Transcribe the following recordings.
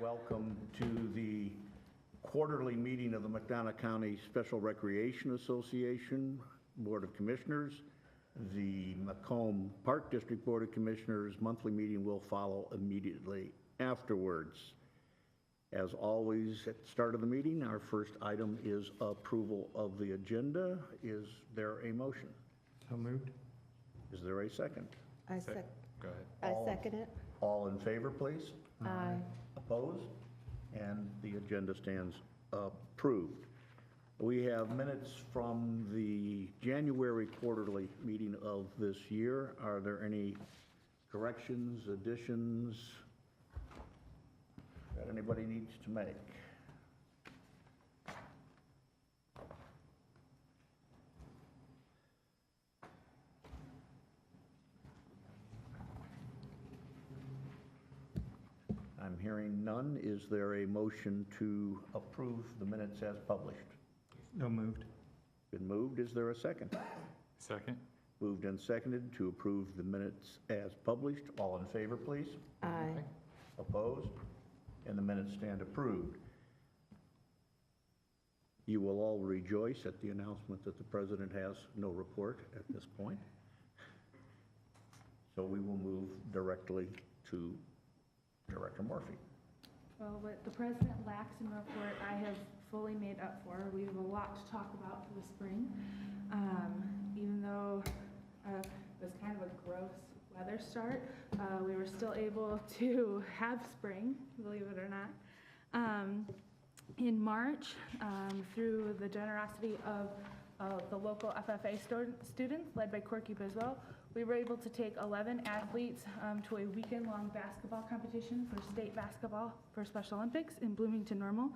Welcome to the quarterly meeting of the McDonough County Special Recreation Association Board of Commissioners. The Macomb Park District Board of Commissioners monthly meeting will follow immediately afterwards. As always, at the start of the meeting, our first item is approval of the agenda. Is there a motion? So moved. Is there a second? I second. Go ahead. I second it. All in favor, please? Aye. Opposed? And the agenda stands approved. We have minutes from the January quarterly meeting of this year. Are there any corrections, additions that anybody needs to make? I'm hearing none. Is there a motion to approve the minutes as published? No moved. Been moved. Is there a second? Second. Moved and seconded to approve the minutes as published. All in favor, please? Aye. Opposed? And the minutes stand approved. You will all rejoice at the announcement that the president has no report at this point. So we will move directly to Director Murphy. Well, what the president lacks in report, I have fully made up for. We have a lot to talk about for the spring. Even though it was kind of a gross weather start, we were still able to have spring, believe it or not. In March, through the generosity of the local FFA students led by Corky Biswell, we were able to take 11 athletes to a weekend-long basketball competition for state basketball for Special Olympics in Bloomington Normal.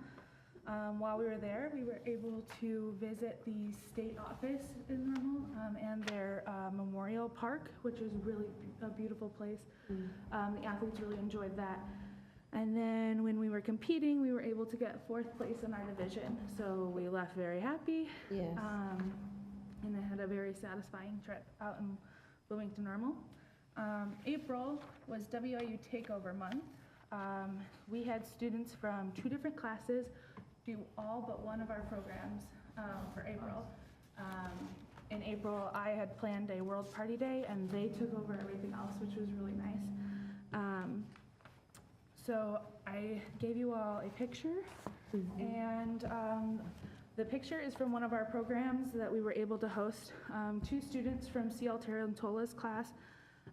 While we were there, we were able to visit the state office in Normal and their memorial park, which is really a beautiful place. The athletes really enjoyed that. And then when we were competing, we were able to get 4th place in our division. So we left very happy. Yes. And it had a very satisfying trip out in Bloomington Normal. April was WIU Takeover Month. We had students from 2 different classes do all but one of our programs for April. In April, I had planned a World Party Day, and they took over everything else, which was really nice. So I gave you all a picture, and the picture is from one of our programs that we were able to host. 2 students from CL Tarantola's class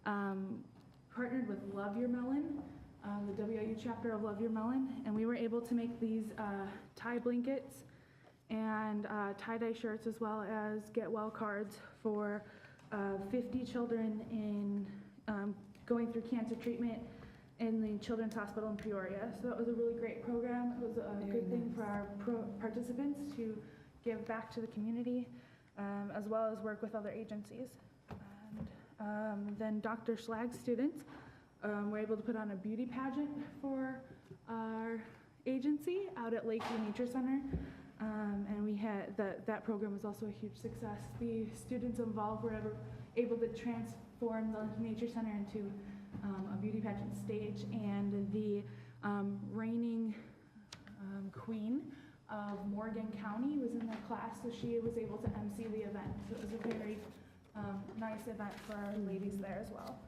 partnered with Love Your Melon, the WIU chapter of Love Your Melon, and we were able to make these tie blankets and tie-dye shirts, as well as get well cards for 50 children in going through cancer treatment in the Children's Hospital in Peoria. So it was a really great program. It was a good thing for our participants to give back to the community, as well as work with other agencies. And then Dr. Schlag's students were able to put on a beauty pageant for our agency out at Lakeview Nature Center. And we had that program was also a huge success. The students involved were able to transform the Nature Center into a beauty pageant stage, and the reigning queen of Morgan County was in their class, so she was able to MC the event. So it was a very nice event for our ladies there as well.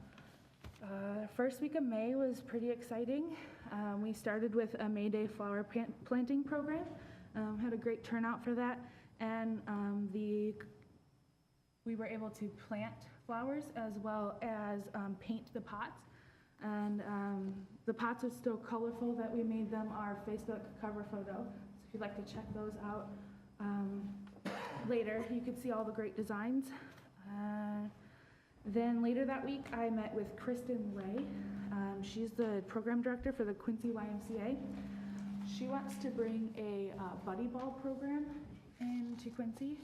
First week of May was pretty exciting. We started with a May Day flower planting program, had a great turnout for that, and we were able to plant flowers as well as paint the pots. And the pots are still colorful that we made them our Facebook cover photo. So if you'd like to check those out later, you can see all the great designs. Then later that week, I met with Kristen Ray. She's the program director for the Quincy YMCA. She wants to bring a buddy ball program into Quincy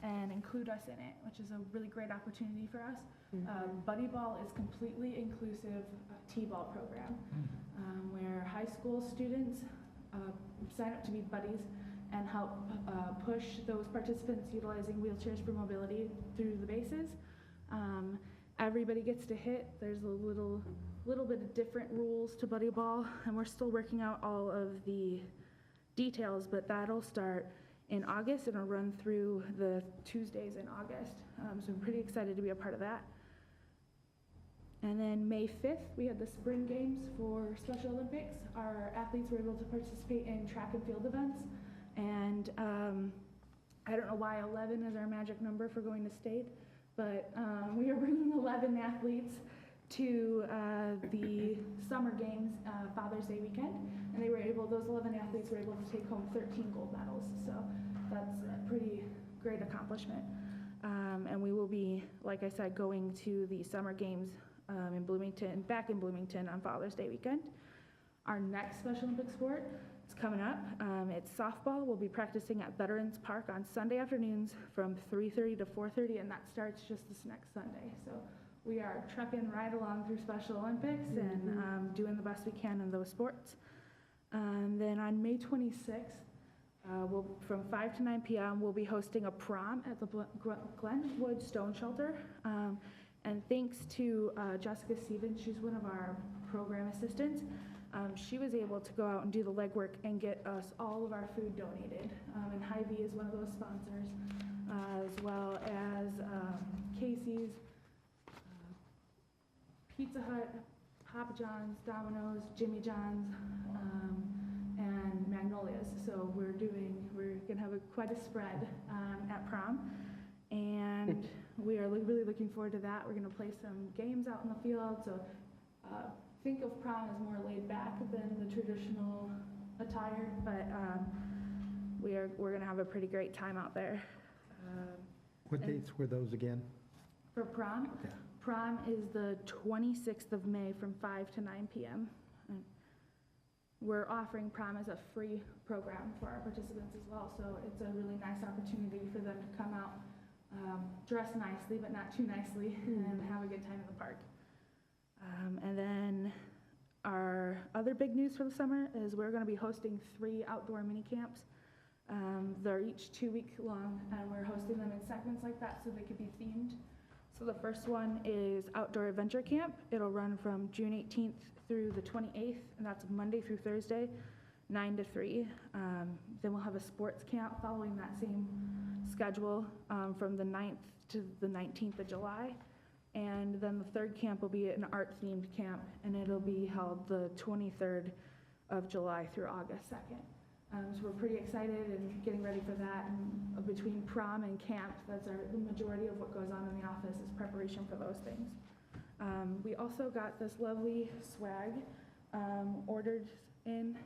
and include us in it, which is a really great opportunity for us. Buddy Ball is completely inclusive T-ball program, where high school students sign up to be buddies and help push those participants utilizing wheelchairs for mobility through the bases. Everybody gets to hit. There's a little little bit of different rules to Buddy Ball, and we're still working out all of the details, but that'll start in August and it'll run through the Tuesdays in August. So I'm pretty excited to be a part of that. And then May 5th, we had the spring games for Special Olympics. Our athletes were able to participate in track and field events. And I don't know why 11 is our magic number for going to state, but we are bringing 11 athletes to the summer games Father's Day weekend. And those 11 athletes were able to take home 13 gold medals. So that's a pretty great accomplishment. And we will be, like I said, going to the summer games back in Bloomington on Father's Day weekend. Our next Special Olympic sport is coming up. It's softball. We'll be practicing at Veterans Park on Sunday afternoons from 3:30 to 4:30, and that starts just this next Sunday. So we are trucking right along through Special Olympics and doing the best we can in those sports. Then on May 26th, from 5 to 9 p.m., we'll be hosting a prom at the Glenwood Stone Shelter. And thanks to Jessica Stevens, she's one of our program assistants, she was able to go out and do the legwork and get us all of our food donated. And Hy-Vee is one of those sponsors, as well as Casey's, Pizza Hut, Papa John's, Domino's, Jimmy John's, and Magnolia's. So we're gonna have quite a spread at prom. And we are really looking forward to that. We're going to play some games out in the field. So think of prom as more laid back than the traditional attire, but we're going to have a pretty great time out there. What dates were those again? For prom? Yeah. Prom is the 26th of May from 5 to 9 p.m. And we're offering prom as a free program for our participants as well. So it's a really nice opportunity for them to come out, dress nicely, but not too nicely, and have a good time in the park. And then our other big news for the summer is we're going to be hosting 3 outdoor mini camps. They're each 2 week long, and we're hosting them in segments like that so they could be themed. So the first one is Outdoor Adventure Camp. It'll run from June 18th through the 28th, and that's Monday through Thursday, 9 to 3. Then we'll have a sports camp following that same schedule from the 9th to the 19th of July. And then the third camp will be an art-themed camp, and it'll be held the 23rd of July through August 2nd. So we're pretty excited and getting ready for that. And between prom and camp, the majority of what goes on in the office is preparation for those things. We also got this lovely swag ordered in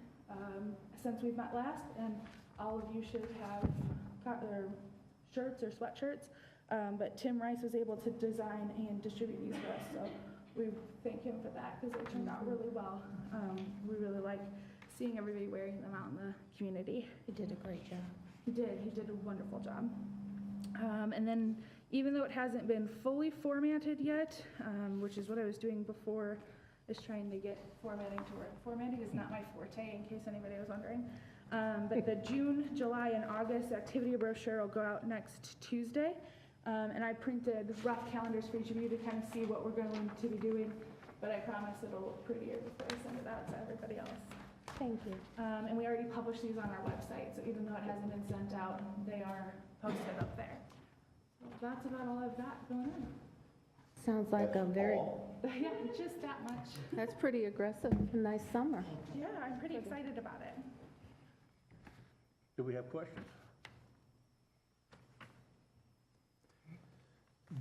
since we've met last, and all of you should have got their shirts or sweatshirts, but Tim Rice was able to design and distribute these for us, so we thank him for that because they turned out really well. We really like seeing everybody wearing them out in the community. He did a great job. He did a wonderful job. And then even though it hasn't been fully formatted yet, which is what I was doing before, is trying to get formatting to work. Formatting is not my forte, in case anybody was wondering. But the June, July, and August activity brochure will go out next Tuesday. And I printed rough calendars for each of you to kind of see what we're going to be doing. But I promise it'll look prettier before I send it out to everybody else. Thank you. And we already published these on our website, so even though it hasn't been sent out, they are posted up there. So that's about all I've got going on. Sounds like a very, Yeah, just that much. that's pretty aggressive, nice summer. Yeah, I'm pretty excited about it. Do we have questions?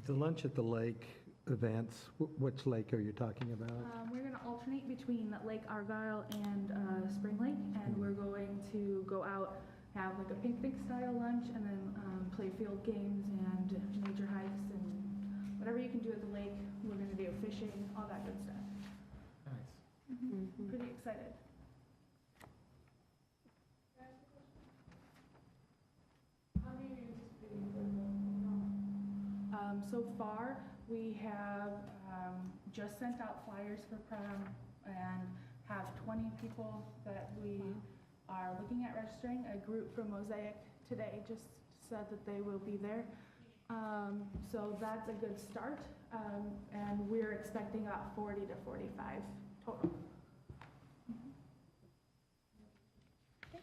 The lunch at the lake events, which lake are you talking about? We're going to alternate between Lake Argyle and Spring Lake, and we're going to go out, have like a picnic style lunch, and then play field games and nature hikes and whatever you can do at the lake. We're going to do fishing, all that good stuff. Nice. Pretty excited. So far, we have just sent out flyers for prom and have 20 people that we are looking at registering. A group from Mosaic today just said that they will be there. So that's a good start. And we're expecting about 40 to 45 total.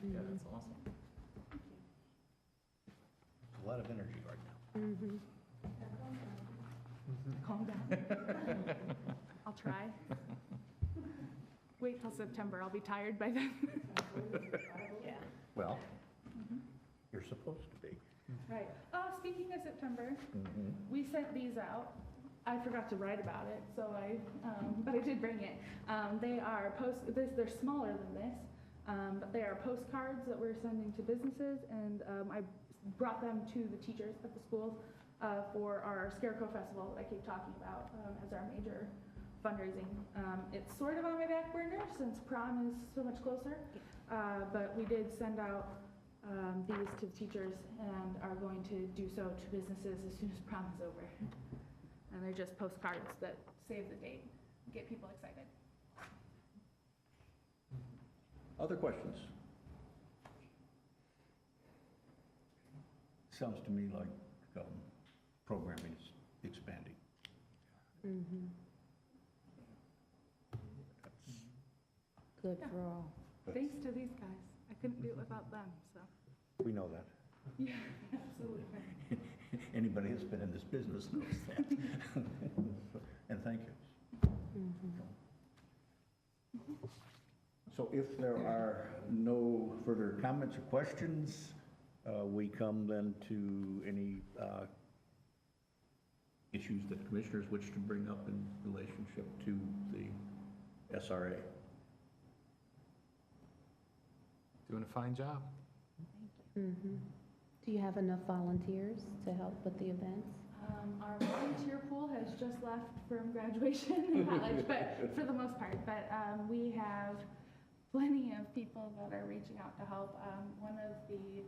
Yeah, that's awesome. A lot of energy right now. Mhm. Calm down. I'll try. Wait till September, I'll be tired by then. Yeah. Well, you're supposed to be. Right. Oh, speaking of September, Mhm. we sent these out. I forgot to write about it, so but I did bring it. They are they're smaller than this, but they are postcards that we're sending to businesses, and I brought them to the teachers at the schools for our Scarecrow Festival that I keep talking about as our major fundraising. It's sort of on my back burner since prom is so much closer, but we did send out these to teachers and are going to do so to businesses as soon as prom is over. And they're just postcards that save the date, get people excited. Other questions? Sounds to me like programming is expanding. Mhm. Good for all. Thanks to these guys. I couldn't do it without them, so. We know that. Yeah, absolutely. Anybody that's been in this business knows that. And thank you. Mhm. So if there are no further comments or questions, we come then to any issues that commissioners wish to bring up in relationship to the SRA. Doing a fine job. Mhm. Do you have enough volunteers to help with the events? Our volunteer pool has just left from graduation in college, but for the most part. But we have plenty of people that are reaching out to help. One of the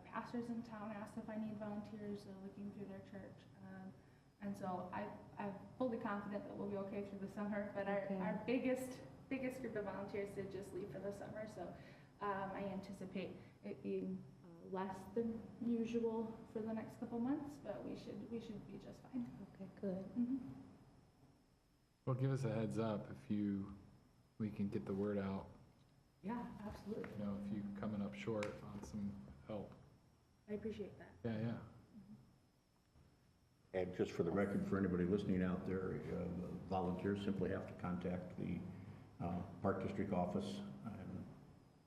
pastors in town asked if I need volunteers looking through their church. And so I'm fully confident that we'll be okay through the summer. But Okay. our biggest group of volunteers did just leave for the summer. So I anticipate it being less than usual for the next couple months, but we should be just fine. Okay, good. Mhm. Well, give us a heads up if we can get the word out, Yeah, absolutely. you know, if you coming up short on some help. I appreciate that. Yeah. And just for the record, for anybody listening out there, volunteers simply have to contact the Park District office, and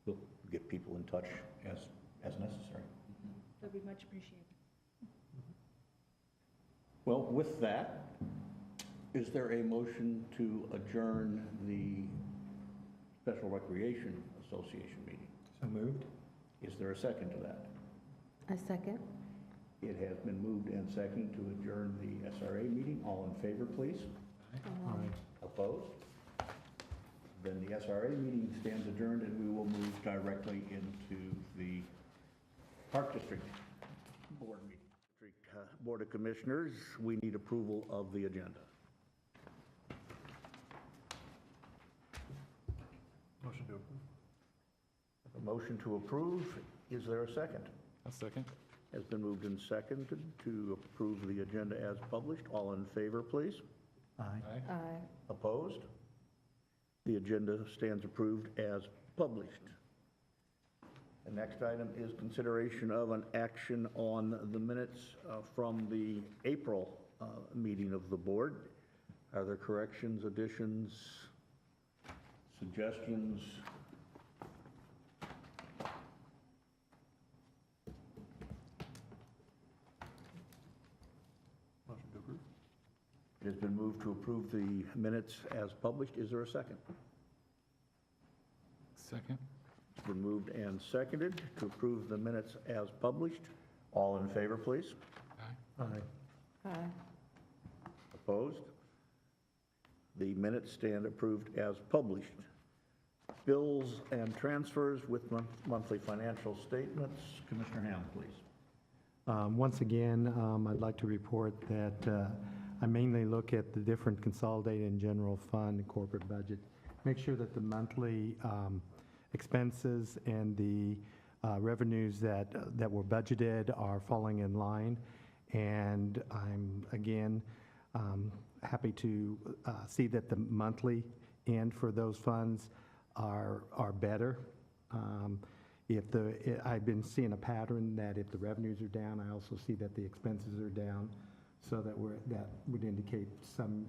we'll get people in touch as necessary. That'd be much appreciated. Well, with that, is there a motion to adjourn the Special Recreation Association meeting? So moved? Is there a second to that? A second? It has been moved and seconded to adjourn the SRA meeting. All in favor, please? Aye. Opposed? Then the SRA meeting stands adjourned, and we will move directly into the Park District Board meeting. Board of Commissioners, we need approval of the agenda. Motion to approve. A motion to approve, is there a second? A second? Has been moved and seconded to approve the agenda as published. All in favor, please? Aye. Aye. Aye. Opposed? The agenda stands approved as published. The next item is consideration of an action on the minutes from the April meeting of the board. Are there corrections, additions, suggestions? Motion to approve. It has been moved to approve the minutes as published. Is there a second? Second? It's been moved and seconded to approve the minutes as published. All in favor, please? Aye. Aye. Aye. Opposed? The minutes stand approved as published. Bills and transfers with monthly financial statements. Commissioner Ham, please. Once again, I'd like to report that I mainly look at the different consolidated and general fund and corporate budget. Make sure that the monthly expenses and the revenues that were budgeted are falling in line. And I'm, again, Happy to see that the monthly end for those funds are better. I've been seeing a pattern that if the revenues are down, I also see that the expenses are down, so that would indicate some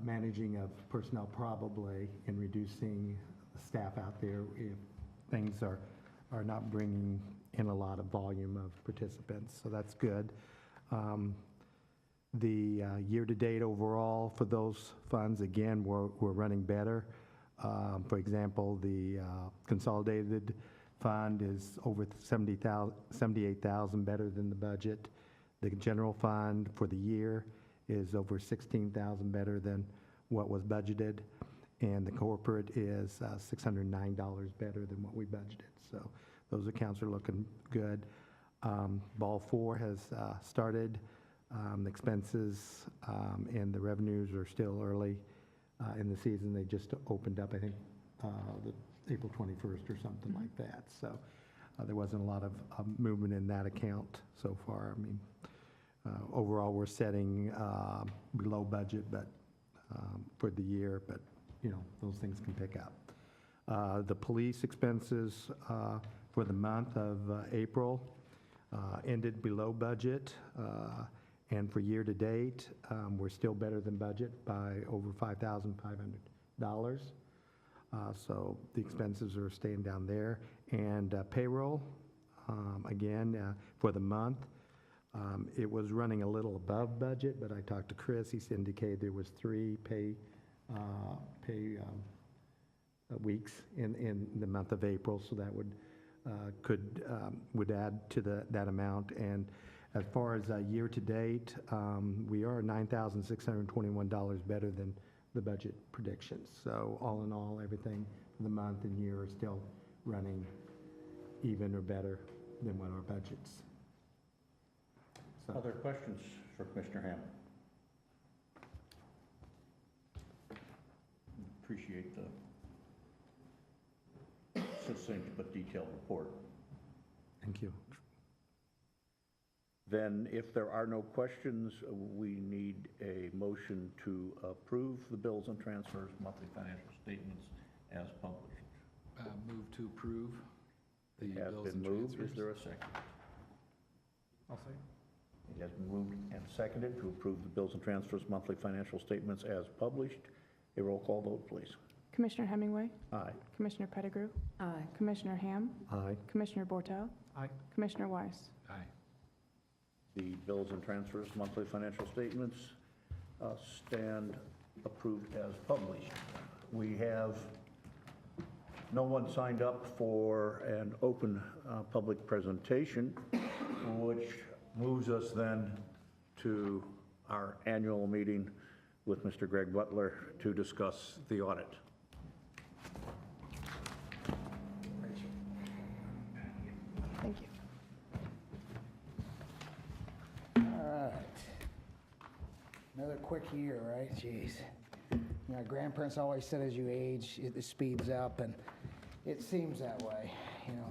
managing of personnel probably, and reducing the staff out there if things are not bringing in a lot of volume of participants, so that's good. The year-to-date overall for those funds, again, we're running better. For example, the consolidated fund is over 78,000 better than the budget. The general fund for the year is over 16,000 better than what was budgeted. And the corporate is $609 better than what we budgeted. So those accounts are looking good. Ball 4 has started. The expenses and the revenues are still early in the season. They just opened up, I think, the April 21st or something like that. So there wasn't a lot of movement in that account so far. I mean, overall, we're setting below budget, but for the year, but those things can pick up. The police expenses for the month of April ended below budget. And for year-to-date, we're still better than budget by over $5,500. So the expenses are staying down there. And payroll, again, for the month, it was running a little above budget, but I talked to Chris. He's indicated there was 3 pay weeks in the month of April, so that would add to that amount. And as far as year-to-date, we are $9,621 better than the budget predictions. So all in all, everything for the month and year is still running even or better than what our budgets. So. Other questions for Commissioner Ham? Appreciate the succinct but detailed report. Thank you. Then, if there are no questions, we need a motion to approve the bills and transfers, monthly financial statements as published. Move to approve the It has bills been and moved. transfers. Is there a second? I'll say. It has been moved and seconded to approve the bills and transfers, monthly financial statements as published. A roll call vote, please. Commissioner Hemingway, Aye. Commissioner Pettigrew, Aye. Commissioner Ham, Aye. Commissioner Bortel, Aye. Commissioner Weiss. Aye. The bills and transfers, monthly financial statements stand approved as published. We have no one signed up for an open public presentation, which moves us then to our annual meeting with Mr. Greg Butler to discuss the audit. Thank you. All right. Another quick year, right? Jeez. My grandparents always said as you age, it speeds up, and it seems that way.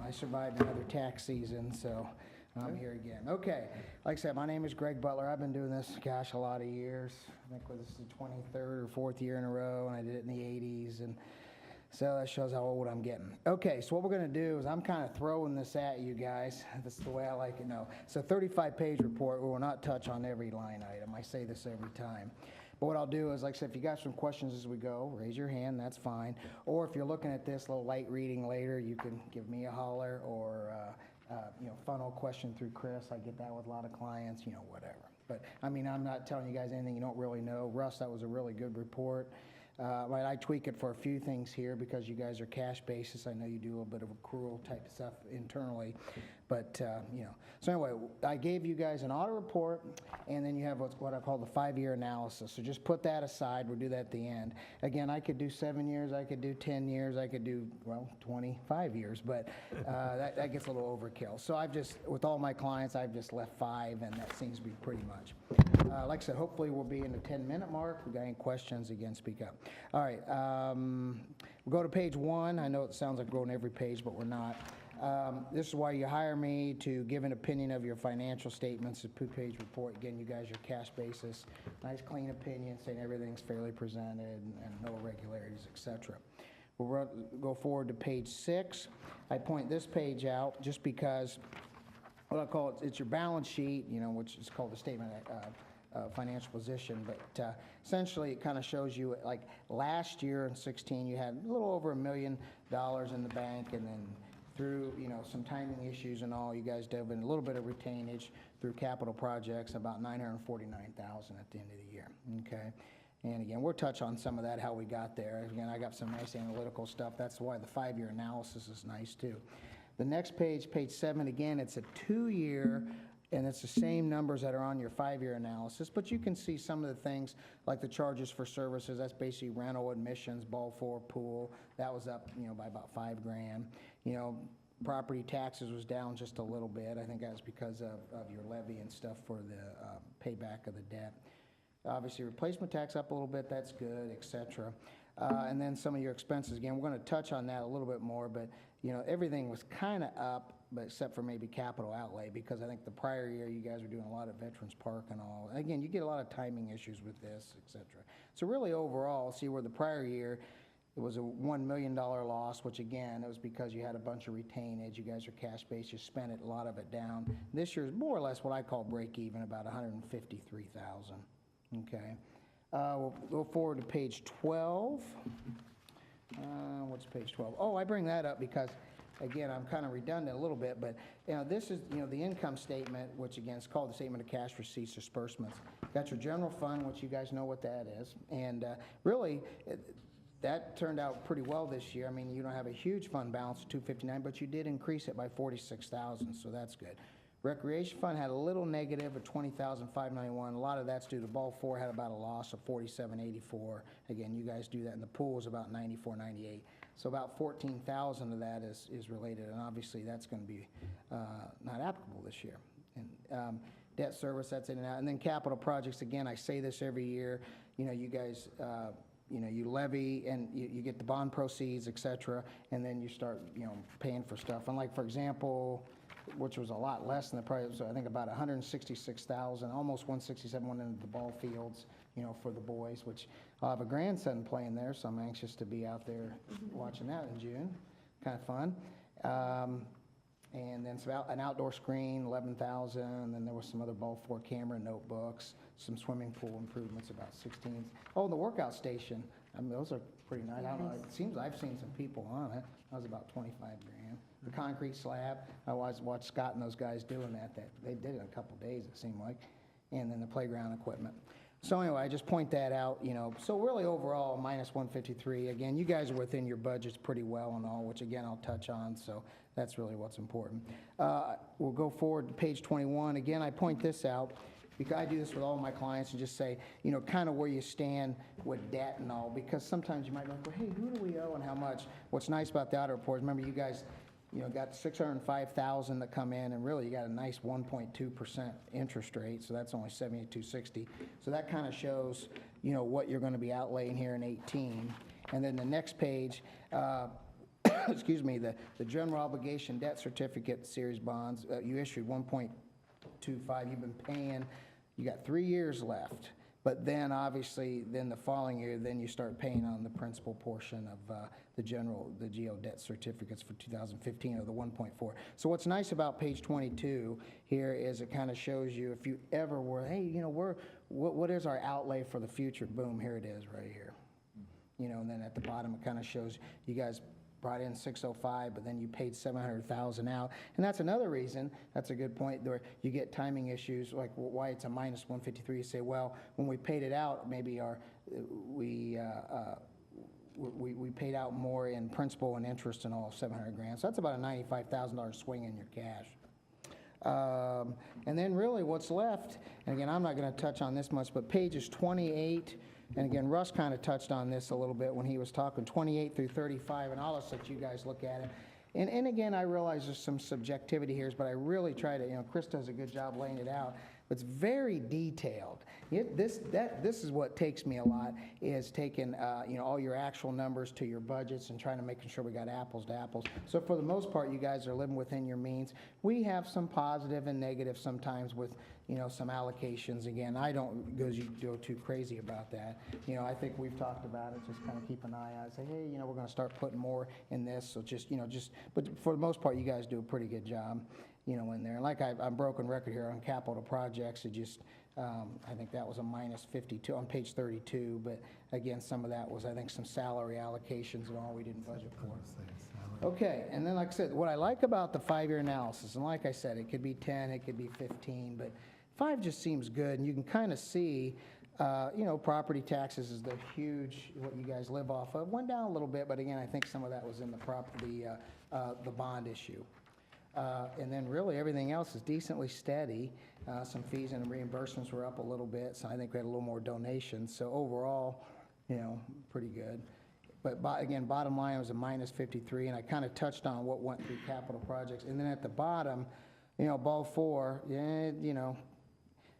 I survived another tax season, so I'm here again. Okay, like I said, my name is Greg Butler. I've been doing this, gosh, a lot of years. I think this is the 23rd or 4th year in a row, and I did it in the 80s, and so that shows how old I'm getting. Okay, so what we're going to do is I'm kind of throwing this at you guys. That's the way I like it now. It's a 35-page report. We will not touch on every line item. I say this every time. But what I'll do is, like I said, if you got some questions as we go, raise your hand, that's fine. Or if you're looking at this little light reading later, you can give me a holler or, funnel question through Chris. I get that with a lot of clients, whatever. But, I mean, I'm not telling you guys anything you don't really know. Russ, that was a really good report. I tweak it for a few things here because you guys are cash basis. I know you do a little bit of accrual type stuff internally, but So anyway, I gave you guys an audit report, and then you have what I call the 5-year analysis. So just put that aside. We'll do that at the end. Again, I could do 7 years, I could do 10 years, I could do 25 years, but that gets a little overkill. So with all my clients, I've just left 5, and that seems to be pretty much. Like I said, hopefully we'll be in the 10-minute mark. If we got any questions, again, speak up. All right, we'll go to page 1. I know it sounds like we're going every page, but we're not. This is why you hire me, to give an opinion of your financial statements, a two-page report. Again, you guys are cash basis, nice clean opinion saying everything's fairly presented and no irregularities, et cetera. We'll go forward to page 6. I point this page out just because what I call it's your balance sheet, which is called the statement of financial position, but essentially it kind of shows you, like last year in 16, you had a little over $1 million in the bank, and then through some timing issues and all, you guys dove in a little bit of retainage through capital projects, about $949,000 at the end of the year. Okay. And again, we'll touch on some of that, how we got there. Again, I got some nice analytical stuff. That's why the 5-year analysis is nice too. The next page, page 7, again, it's a 2-year, and it's the same numbers that are on your 5-year analysis, but you can see some of the things like the charges for services. That's basically rental, admissions, ball 4, pool. That was up, by about $5,000. Property taxes was down just a little bit. I think that was because of your levy and stuff for the payback of the debt. Obviously, replacement tax up a little bit, that's good, et cetera. And then some of your expenses, again, we're going to touch on that a little bit more, but, everything was kind of up, but except for maybe capital outlay, because I think the prior year you guys were doing a lot of Veterans Park and all. Again, you get a lot of timing issues with this, et cetera. So really overall, see where the prior year, it was a $1 million loss, which again, it was because you had a bunch of retainage. You guys are cash-based, you spent it, a lot of it down. This year's more or less what I call break-even, about $153,000. Okay. We'll go forward to page 12. What's page 12? Oh, I bring that up because, again, I'm kind of redundant a little bit, but this is the income statement, which again is called the statement of cash receipts, disbursements. Got your general fund, which you guys know what that is, and really that turned out pretty well this year. I mean, you don't have a huge fund balance of $259, but you did increase it by $46,000, so that's good. Recreation fund had a little negative of $20,591. A lot of that's due to ball 4 had about a loss of $47.84. Again, you guys do that, and the pool is about $94.98. So about $14,000 of that is related, and obviously that's going to be not applicable this year. And debt service, that's in and out, and then capital projects. Again, I say this every year. You guys. You levy and you get the bond proceeds, et cetera, and then you start, paying for stuff. And like, for example, which was a lot less than the price, so I think about $166,000, almost $167,000 went into the ball fields, for the boys, which I'll have a grandson playing there, so I'm anxious to be out there watching that in June. Kind of fun. And then it's about an outdoor screen, $11,000, and then there was some other ball 4 camera, notebooks, some swimming pool improvements, about $16,000. Oh, the workout station, I mean, those are pretty nice. I don't know, it seems I've seen some people on it. That was about $25,000. The concrete slab, I watched Scott and those guys doing that. They did it in a couple days, it seemed like. And then the playground equipment. So anyway, I just point that out, So really overall, minus 153. Again, you guys are within your budgets pretty well and all, which again, I'll touch on. So that's really what's important. We'll go forward to page 21. Again, I point this out because I do this with all my clients and just say, kind of where you stand with debt and all, because sometimes you might be like, well, hey, who do we owe and how much? What's nice about the audit reports, remember you guys, got $605,000 that come in, and really you got a nice 1.2% interest rate, so that's only $72.60. So that kind of shows, what you're going to be outlaying here in 18. And then the next page, excuse me, the general obligation debt certificate series bonds, you issued 1.25. You've been paying. You got 3 years left. But then obviously, then the following year, then you start paying on the principal portion of the GO debt certificates for 2015 of the 1.4. So what's nice about page 22 here is it kind of shows you if you ever were, hey, what is our outlay for the future? Boom, here it is right here. And then at the bottom it kind of shows you guys brought in 605, but then you paid 700,000 out. And that's another reason, that's a good point, where you get timing issues, like why it's a minus 153. You say, well, when we paid it out, maybe we paid out more in principal and interest and all, 700 grand. So that's about a $95,000 swing in your cash. And then really what's left, and again, I'm not going to touch on this much, but pages 28, and again, Russ kind of touched on this a little bit when he was talking, 28 through 35, and I'll just let you guys look at it. And again, I realize there's some subjectivity here, but I really try to, Chris does a good job laying it out. It's very detailed. This is what takes me a lot, is taking, all your actual numbers to your budgets and trying to making sure we got apples to apples. So for the most part, you guys are living within your means. We have some positive and negative sometimes with, some allocations. Again, I don't go too crazy about that. I think we've talked about it, just kind of keep an eye out, say, hey, we're going to start putting more in this. So but for the most part, you guys do a pretty good job, in there. Like I'm broken record here on capital projects. It just, I think that was a minus 52 on page 32. But again, some of that was, I think, some salary allocations and all we didn't budget for. Okay, and then like I said, what I like about the 5-year analysis, and like I said, it could be 10, it could be 15, but 5 just seems good, and you can kind of see, property taxes is the huge, what you guys live off of. Went down a little bit, but again, I think some of that was in the bond issue. And then really everything else is decently steady. Some fees and reimbursements were up a little bit, so I think we had a little more donations. So overall, pretty good. But again, bottom line was a minus 53, and I kind of touched on what went through capital projects. And then at the bottom, ball 4,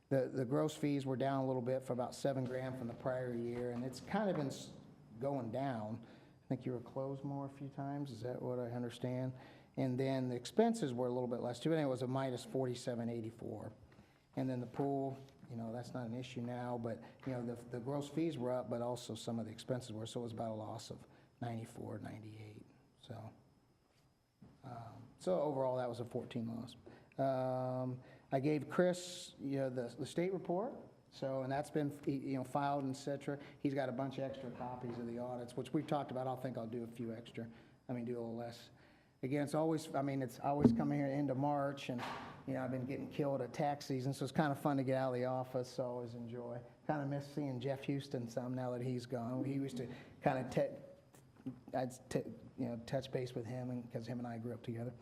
the gross fees were down a little bit for about $7,000 from the prior year, and it's kind of been going down. I think you were closed more a few times. Is that what I understand? And then the expenses were a little bit less too, and it was a minus 4784. And then the pool, that's not an issue now, but the gross fees were up, but also some of the expenses were, so it was about a loss of 94, 98. So overall, that was a 14 loss. I gave Chris, the state report. So, and that's been, filed, et cetera. He's got a bunch of extra copies of the audits, which we've talked about. I think I'll do a few extra. Do a little less. Again, it's always coming here end of March, and, I've been getting killed at tax season, so it's kind of fun to get out of the office, so I always enjoy. Kind of miss seeing Jeff Houston some now that he's gone. He used to kind of touch base with him, because him and I grew up together.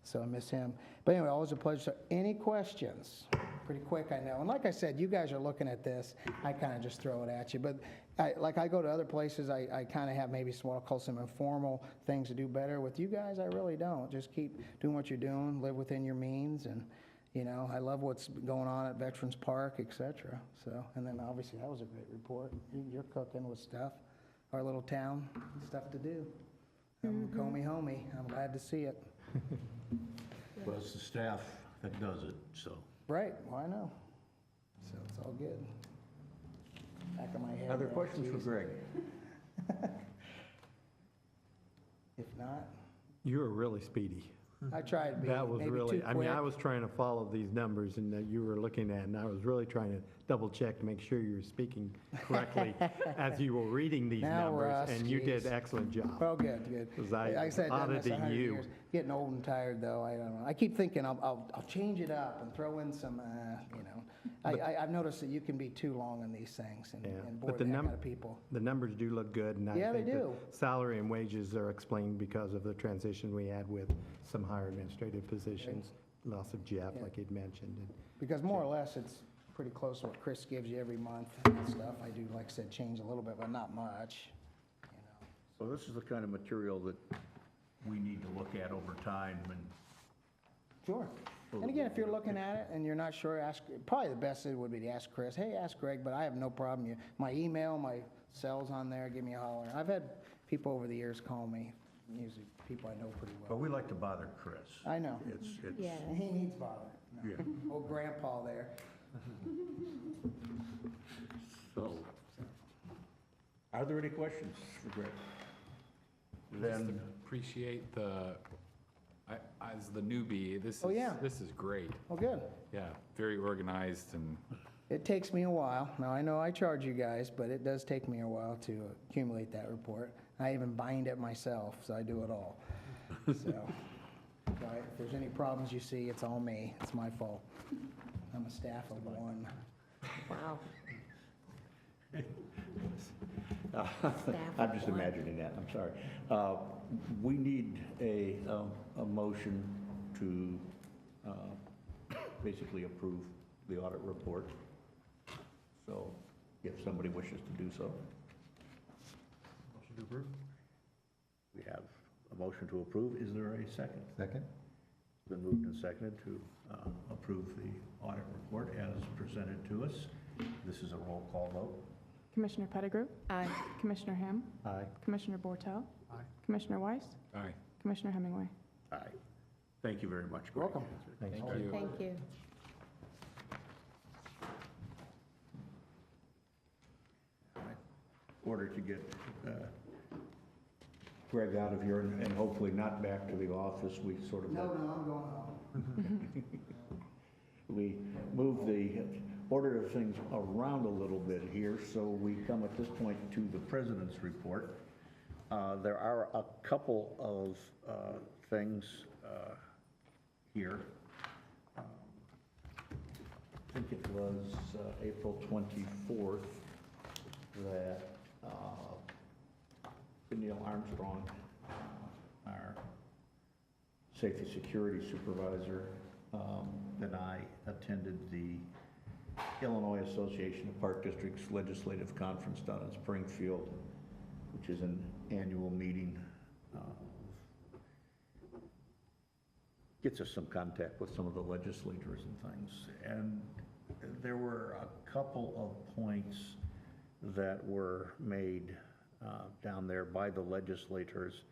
So I miss him. But anyway, always a pleasure. So any questions? Pretty quick, I know. And like I said, you guys are looking at this. I kind of just throw it at you. But I go to other places, I kind of have maybe what I'll call some informal things to do better. With you guys, I really don't. Just keep doing what you're doing, live within your means. And, I love what's going on at Veterans Park, et cetera. So, and then obviously that was a great report. You're cooking with stuff. Our little town, stuff to do. Comey homie. I'm glad to see it. Well, it's the staff that does it, so. Right, well, I know. So it's all good. Back of my head. Other there, questions for geez. Greg? If not, You were really speedy. I tried to be That was maybe really, too I mean, quick. I was trying to follow these numbers and that you were looking at, and I was really trying to double check to make sure you were speaking correctly as you were reading these Now, numbers, Russ, and you did geez. an excellent job. Well, good. 'Cause Like I said, done this auditing 100 you. years. Getting old and tired, though. I don't know. I keep thinking I'll change it up and throw in some, I've noticed that you can be too long on these things, and, Yeah, and boy, but the the heck num- out of people. The numbers do look good, and I Yeah, they think the do. salary and wages are explained because of the transition we had with some higher administrative positions, loss of Jeff, Yeah. like you'd mentioned. And Because more or less, it's pretty close to what Chris gives you every month and stuff. I do, like I said, change a little bit, but not much, So this is the kind of material that we need to look at over time, and Sure. And again, if you're looking at it and you're not sure, probably the best thing would be to ask Chris, hey, ask Greg, but I have no problem. My email, my cell's on there, give me a holler. I've had people over the years call me, usually people I know pretty but well. we like to bother Chris. I know. It's, Yeah. And he needs bother. No. yeah, Old grandpa there. so. Are there any questions for Greg? Just Then, appreciate as the newbie, Oh, yeah. this is great. Well, good. Yeah, very organized and It takes me a while. Now, I know I charge you guys, but it does take me a while to accumulate that report. I even bind it myself, so I do it all. So, if there's any problems you see, it's all me. It's my fault. I'm a staff of one. Wow. I'm just imagining that, I'm sorry. We need a motion to basically approve the audit report. So if somebody wishes to do so. Motion to approve. We have a motion to approve. Is there a second? Second? Been moved and seconded to approve the audit report as presented to us. This is a roll call vote. Commissioner Pettigrew, Aye. Commissioner Ham, Aye. Commissioner Bortel, Aye. Commissioner Weiss, Aye. Commissioner Hemingway. Aye. Thank you very much, Greg. Welcome. Thank you. Thank you. In order to get Greg out of here and hopefully not back to the office, we sort of... No, I'm going home. We move the order of things around a little bit here, so we come at this point to the president's report. There are a couple of things here. I think it was April 24th that Neil Armstrong, our safety security supervisor, and I attended the Illinois Association of Park Districts Legislative Conference down in Springfield, which is an annual meeting. Gets us some contact with some of the legislators and things. And there were a couple of points that were made down there by the legislators.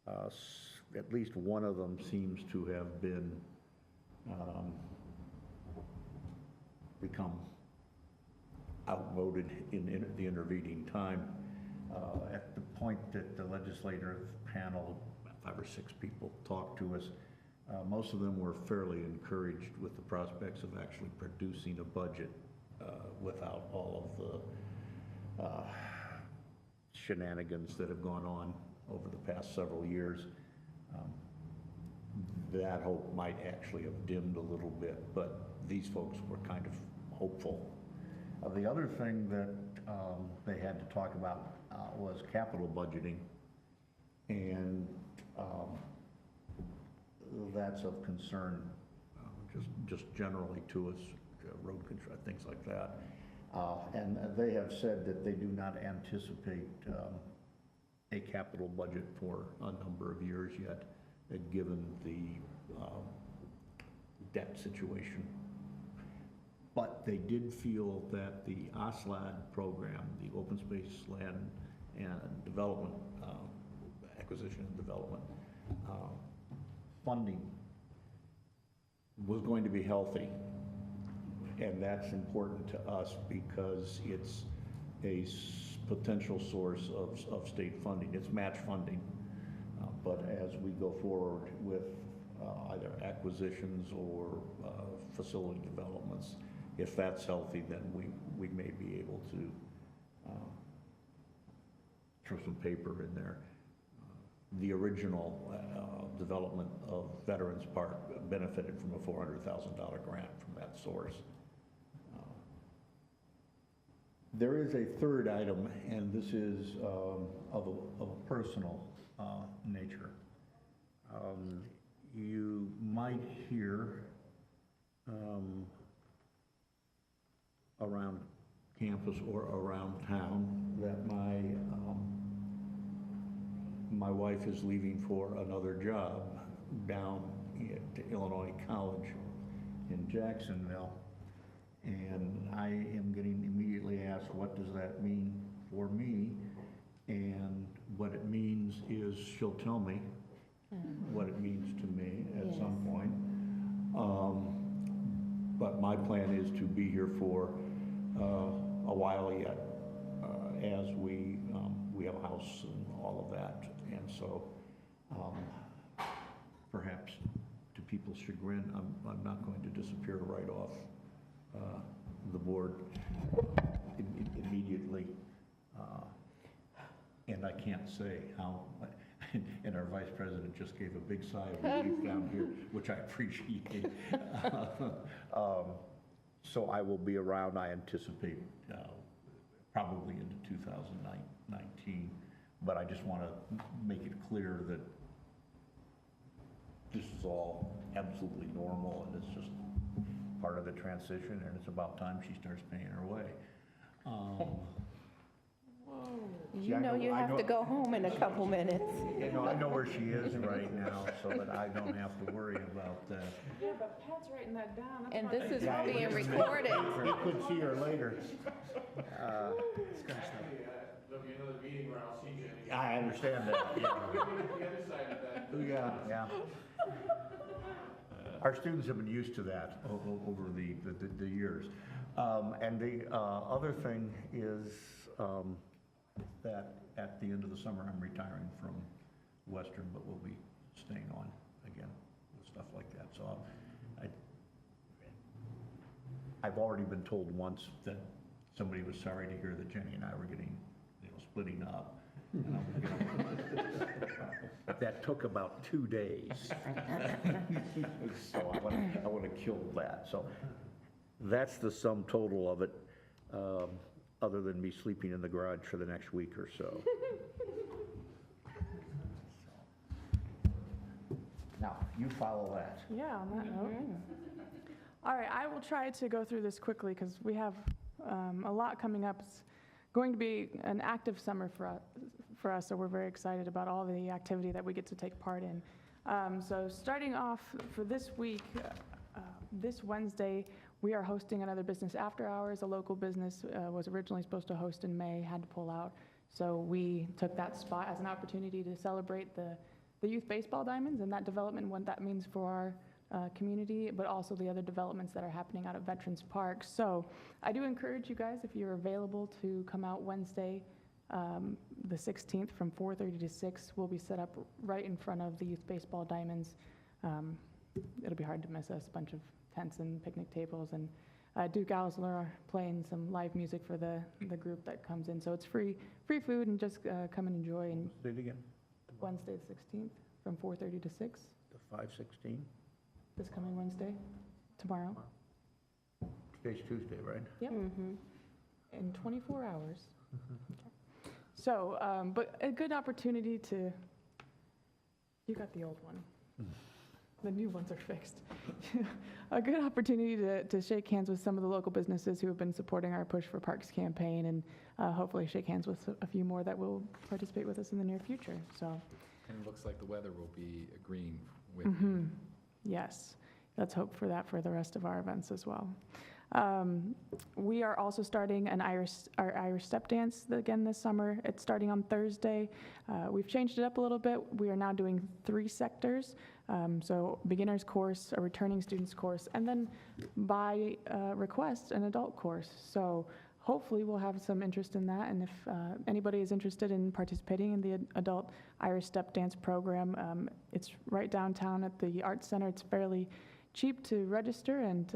At least one of them seems to have been become outvoted in the intervening time. At the point that the legislative panel, 5 or 6 people, talked to us, most of them were fairly encouraged with the prospects of actually producing a budget without all of the shenanigans that have gone on over the past several years. That hope might actually have dimmed a little bit, but these folks were kind of hopeful. The other thing that they had to talk about was capital budgeting, and that's of concern just generally to us, road control, things like that. And they have said that they do not anticipate a capital budget for a number of years yet, given the debt situation. But they did feel that the OSLAD program, the Open Space Land and Development, Acquisition and Development, funding was going to be healthy. And that's important to us because it's a potential source of state funding. It's match funding. But as we go forward with either acquisitions or facility developments, if that's healthy, then we may be able to throw some paper in there. The original development of Veterans Park benefited from a $400,000 grant from that source. There is a third item, and this is of a personal nature. You might hear around campus or around town that my wife is leaving for another job down at Illinois College in Jacksonville. And I am getting immediately asked, what does that mean for me? And what it means is she'll tell me what it means to me at some point. But my plan is to be here for a while yet, as we have a house and all of that. And so perhaps to people's chagrin, I'm not going to disappear right off the board immediately, and I can't say how, and our vice president just gave a big sigh of relief down here, which I appreciate. So I will be around, I anticipate, probably into 2019, but I just want to make it clear that this is all absolutely normal, and it's just part of the transition, and it's about time she starts paying her way. You know you have to go home in a couple minutes. You know, I know where she is right now, so that I don't have to worry about that. Yeah, but Pat's writing that down. And this is Yeah, being you- recorded. You could see her later. There'll be another meeting where I'll see Jenny. I understand that, yeah. The other side of that. Yeah, yeah. Our students have been used to that over the years. And the other thing is that at the end of the summer, I'm retiring from Western, but we'll be staying on again with stuff like that. So I've already been told once that somebody was sorry to hear that Jenny and I were getting, splitting up. But that took about 2 days. So I want to kill that. So that's the sum total of it, other than me sleeping in the garage for the next week or so. Now, you follow that. Yeah, on that note. All right, I will try to go through this quickly because we have a lot coming up. It's going to be an active summer for us, so we're very excited about all the activity that we get to take part in. So starting off for this week, this Wednesday, we are hosting another business after hours. A local business was originally supposed to host in May, had to pull out. So we took that spot as an opportunity to celebrate the youth baseball diamonds and that development, what that means for our community, but also the other developments that are happening out at Veterans Park. So I do encourage you guys, if you're available, to come out Wednesday, the 16th from 4:30 to 6. We'll be set up right in front of the youth baseball diamonds. It'll be hard to miss us, a bunch of tents and picnic tables, and Duke Owsler playing some live music for the group that comes in. So it's free food, and just come and enjoy. And Say it again, Wednesday the 16th from 4:30 to 6, the 5/16. this coming Wednesday, tomorrow. Today's Tuesday, right? Yep, Mhm. in 24 hours. So, but a good opportunity to, you got the old one. The new ones are fixed. A good opportunity to shake hands with some of the local businesses who have been supporting our Push for Parks campaign, and hopefully shake hands with a few more that will participate with us in the near future, so. And it looks like the weather will be agreeing with Mhm. Yes, let's hope for that for the rest of our events as well. We are also starting our Irish step dance again this summer. It's starting on Thursday. We've changed it up a little bit. We are now doing 3 sectors. So beginner's course, a returning students course, and then by request, an adult course. So hopefully we'll have some interest in that. And if anybody is interested in participating in the adult Irish step dance program, it's right downtown at the Arts Center. It's fairly cheap to register, and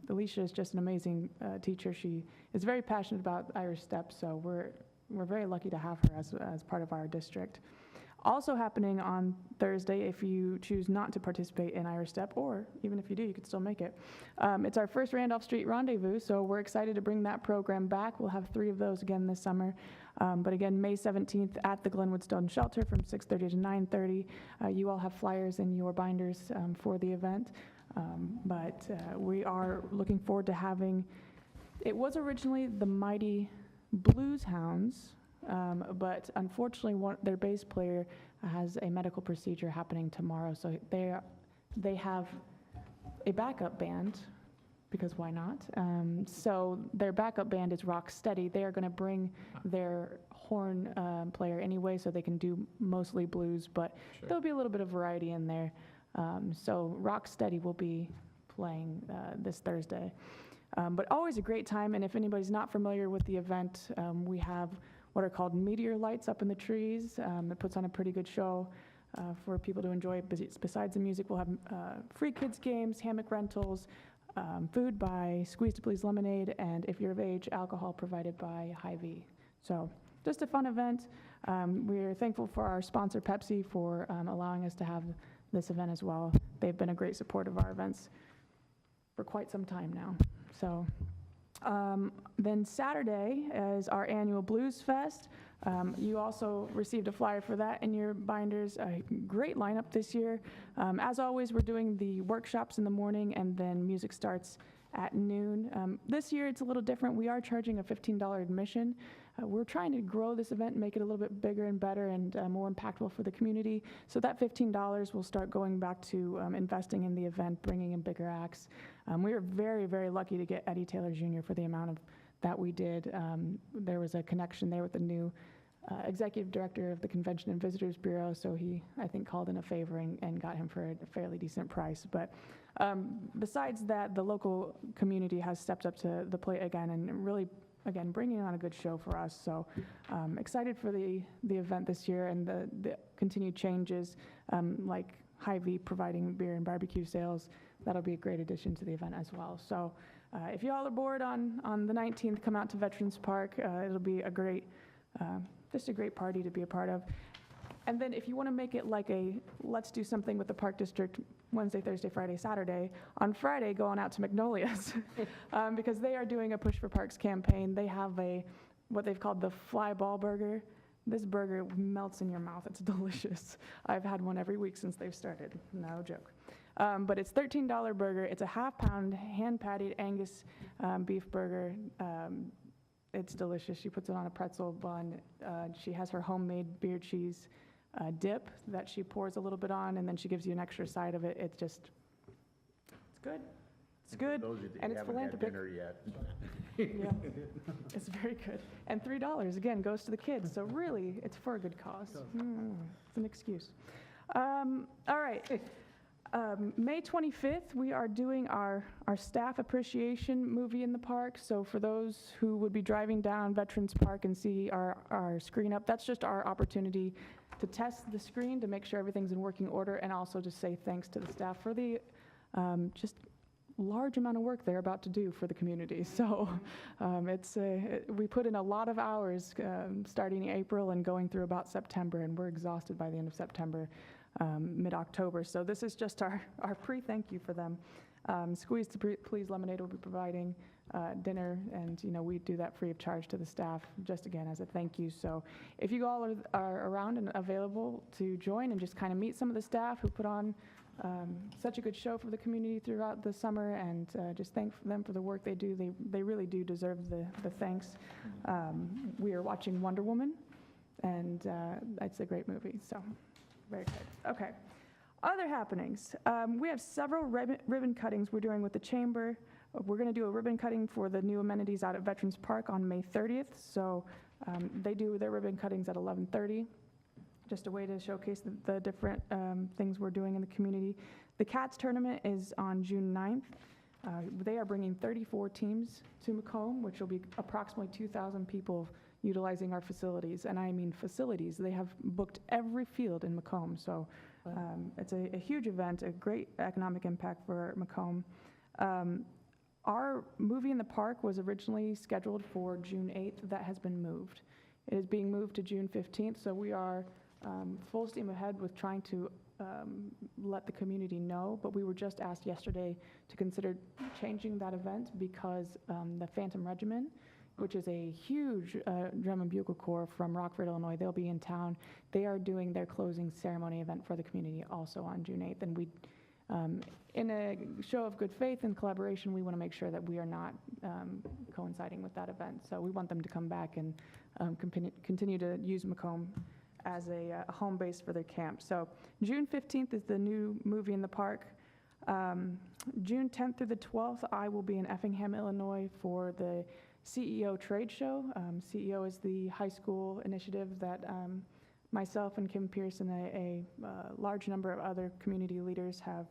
Alicia is just an amazing teacher. She is very passionate about Irish steps, so we're very lucky to have her as part of our district. Also happening on Thursday, if you choose not to participate in Irish Step, or even if you do, you could still make it. It's our first Randolph Street Rendezvous, so we're excited to bring that program back. We'll have 3 of those again this summer. But again, May 17th at the Glenwood Stone Shelter from 6:30 to 9:30. You all have flyers in your binders for the event. But we are looking forward to having, it was originally the Mighty Blues Hounds, but unfortunately their bass player has a medical procedure happening tomorrow, so they have a backup band, because why not? So their backup band is Rock Steady. They are going to bring their horn player anyway, so they can do mostly blues, but Sure. there'll be a little bit of variety in there. So Rock Steady will be playing this Thursday. But always a great time, and if anybody's not familiar with the event, we have what are called meteor lights up in the trees. It puts on a pretty good show for people to enjoy. Besides the music, we'll have free kids games, hammock rentals, food by Squeeze to Please Lemonade, and if you're of age, alcohol provided by Hy-Vee. So just a fun event. We're thankful for our sponsor, Pepsi, for allowing us to have this event as well. They've been a great support of our events for quite some time now. So then Saturday is our annual Blues Fest. You also received a flyer for that in your binders. A great lineup this year. As always, we're doing the workshops in the morning, and then music starts at noon. This year it's a little different. We are charging a $15 admission, we're trying to grow this event and make it a little bit bigger and better and more impactful for the community. So that $15 will start going back to investing in the event, bringing in bigger acts. We were very, very lucky to get Eddie Taylor Jr. for the amount of that we did. There was a connection there with the new executive director of the Convention and Visitors Bureau, so he, I think, called in a favor and got him for a fairly decent price. But besides that, the local community has stepped up to the plate again and really, again, bringing on a good show for us. So excited for the event this year and the continued changes, like Hy-Vee providing beer and barbecue sales. That'll be a great addition to the event as well. So if you all are bored on the 19th, come out to Veterans Park. It'll be a great, just a great party to be a part of. And then if you want to make it like a, let's do something with the Park District Wednesday, Thursday, Friday, Saturday, on Friday, go on out to Magnolia's because they are doing a Push for Parks campaign. They have what they've called the Fly Ball Burger. This burger melts in your mouth. It's delicious. I've had one every week since they've started. No joke. But it's $13 burger. It's a half-pound hand-patted Angus beef burger. It's delicious. She puts it on a pretzel bun. She has her homemade beer cheese dip that she pours a little bit on, and then she gives you an extra side of it. It's good. It's good, Those of you that and it's haven't had philanthropic. dinner yet. Yeah, it's very good. And $3, again, goes to the kids, so really, it's for a good cause. It's an excuse. All right. May 25th, we are doing our staff appreciation movie in the park. So for those who would be driving down Veterans Park and see our screen up, that's just our opportunity to test the screen to make sure everything's in working order, and also to say thanks to the staff for the just large amount of work they're about to do for the community. So we put in a lot of hours starting in April and going through about September, and we're exhausted by the end of September. Mid-October. So this is just our pre-thank you for them. Squeeze to Please Lemonade will be providing dinner, and we do that free of charge to the staff, just again as a thank you. So if you all are around and available to join and just kind of meet some of the staff who put on such a good show for the community throughout the summer, and just thank them for the work they do. They really do deserve the thanks. We are watching Wonder Woman, and it's a great movie. So. Very good. Okay. Other happenings. We have several ribbon cuttings we're doing with the chamber. We're going to do a ribbon cutting for the new amenities out at Veterans Park on May 30th. So they do their ribbon cuttings at 11:30. Just a way to showcase the different things we're doing in the community. The Cats tournament is on June 9th. They are bringing 34 teams to Macomb, which will be approximately 2,000 people utilizing our facilities, and I mean facilities. They have booked every field in Macomb, so it's a huge event, a great economic impact for Macomb. Our movie in the park was originally scheduled for June 8th. That has been moved. It is being moved to June 15th, so we are full steam ahead with trying to let the community know, but we were just asked yesterday to consider changing that event because the Phantom Regiment, which is a huge drum and bugle corps from Rockford, Illinois. They'll be in town. They are doing their closing ceremony event for the community also on June 8th. And we, in a show of good faith and collaboration, we want to make sure that we are not coinciding with that event. So we want them to come back and continue to use Macomb as a home base for their camp. So June 15th is the new movie in the park. June 10th through the 12th, I will be in Effingham, Illinois for the CEO Trade Show. CEO is the high school initiative that myself and Kim Pierce and a large number of other community leaders have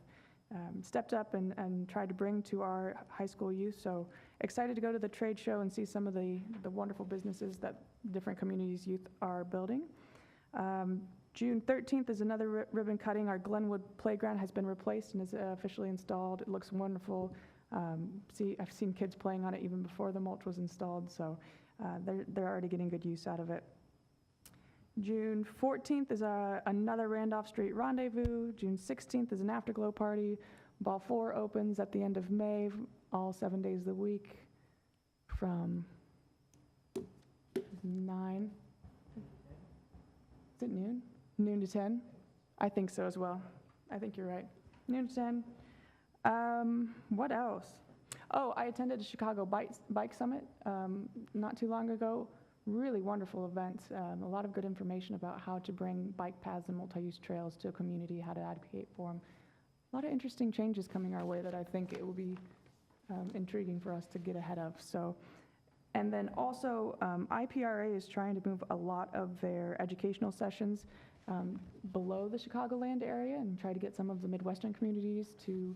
stepped up and tried to bring to our high school youth. So excited to go to the trade show and see some of the wonderful businesses that different communities' youth are building. June 13th is another ribbon cutting. Our Glenwood playground has been replaced and is officially installed. It looks wonderful. I've seen kids playing on it even before the mulch was installed, so they're already getting good use out of it. June 14th is another Randolph Street rendezvous. June 16th is an afterglow party. Ball 4 opens at the end of May, all 7 days of the week from 9. Is it noon? Noon to 10? I think so as well. I think you're right. Noon to 10. What else? Oh, I attended a Chicago Bike Summit not too long ago. really wonderful event. A lot of good information about how to bring bike paths and multi-use trails to a community, how to advocate for them. A lot of interesting changes coming our way that I think it will be intriguing for us to get ahead of. So, and then also, IPRA is trying to move a lot of their educational sessions below the Chicagoland area and try to get some of the Midwestern communities to,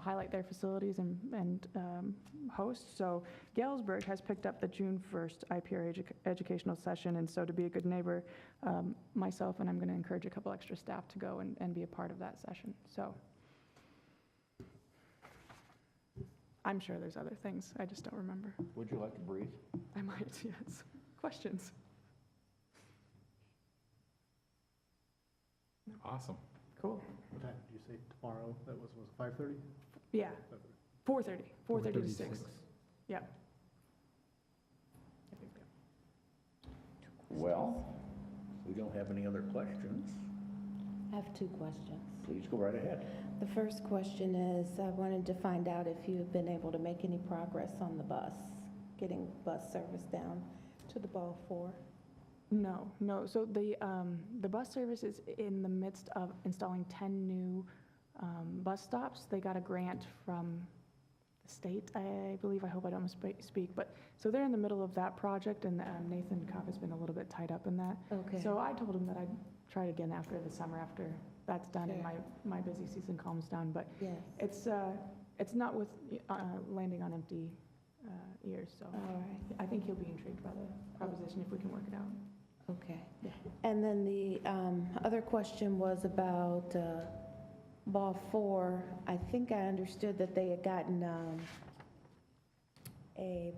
highlight their facilities and host. So Galesburg has picked up the June 1st IPRA educational session, and so to be a good neighbor, myself and I'm going to encourage a couple extra staff to go and be a part of that session. So I'm sure there's other things, I just don't remember. Would you like to breathe? I might, yes. Questions? Awesome. Cool. What time did you say tomorrow? That was 5:30? Yeah, 4:30 to 6. Yeah. Well, we don't have any other questions. I have two questions. Please go right ahead. The first question is, I wanted to find out if you have been able to make any progress on the bus, getting bus service down to the Ball 4. No. So the bus service is in the midst of installing 10 new bus stops. They got a grant from the state, I believe. I hope I don't misspeak. But so they're in the middle of that project, and Nathan Kopp has been a little bit tied up in that. Okay. So I told him that I'd try it again after the summer, after that's done and Sure. my busy season calms down. But Yes. it's not with landing on empty ears. So All right. I think he'll be intrigued by the proposition if we can work it out. Okay. Yeah. And then the other question was about Ball 4. I think I understood that they had gotten a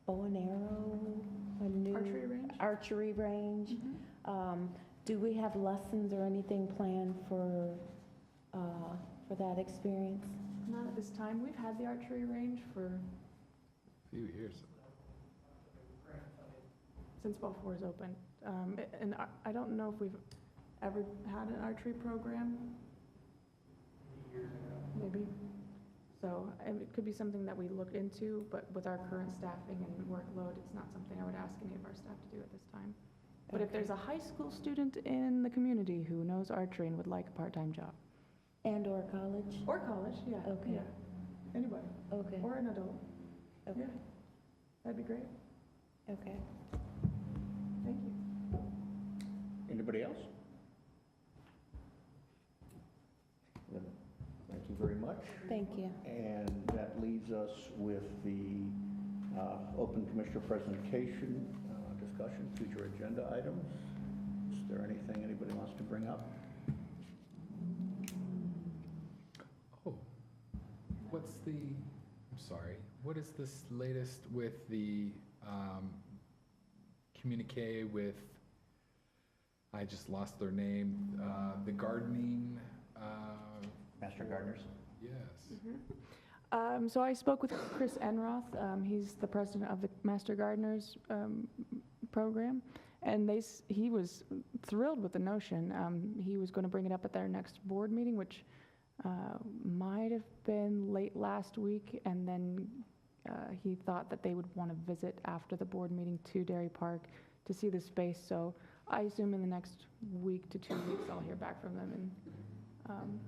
bow and arrow, a new Archery range? archery range. Do we have lessons or anything planned for that experience? Not at this time. We've had the archery range for A few years. since Ball 4 is open. And I don't know if we've ever had an archery program. Maybe. So it could be something that we look into, but with our current staffing and workload, it's not something I would ask any of our staff to do at this time. But if Okay. there's a high school student in the community who knows archery and would like a part-time job. And/or college? Or college, yeah. Okay. Yeah. Anybody, Okay. or an adult. Okay. Yeah. That'd be great. Okay. Thank you. Anybody else? Then, thank you very much. Thank you. And that leaves us with the open commissioner presentation, discussion, future agenda items. Is there anything anybody wants to bring up? Oh, I'm sorry, what is this latest with the communique with, I just lost their name, the gardening, Master Gardeners? yes. So I spoke with Chris Enroth. He's the president of the Master Gardeners program, and he was thrilled with the notion. He was going to bring it up at their next board meeting, which might have been late last week, and then he thought that they would want to visit after the board meeting to Dairy Park to see the space. So I assume in the next week to 2 weeks, I'll hear back from them and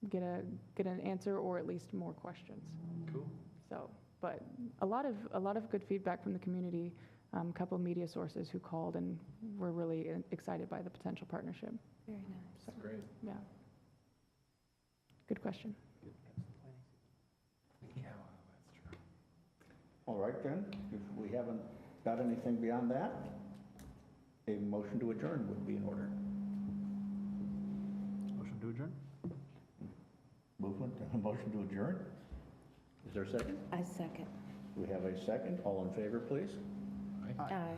get an answer, or at least more questions. Cool. So, but a lot of good feedback from the community. A couple media sources who called and were really excited by the potential partnership. Very nice. That's great. Yeah. Good question. Yeah, well, that's true. All right then, if we haven't got anything beyond that, a motion to adjourn would be in order. Motion to adjourn? Movement, motion to adjourn? Is there a second? I second. We have a second. All in favor, please? Aye.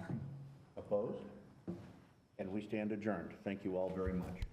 Opposed? And we stand adjourned. Thank you all very much.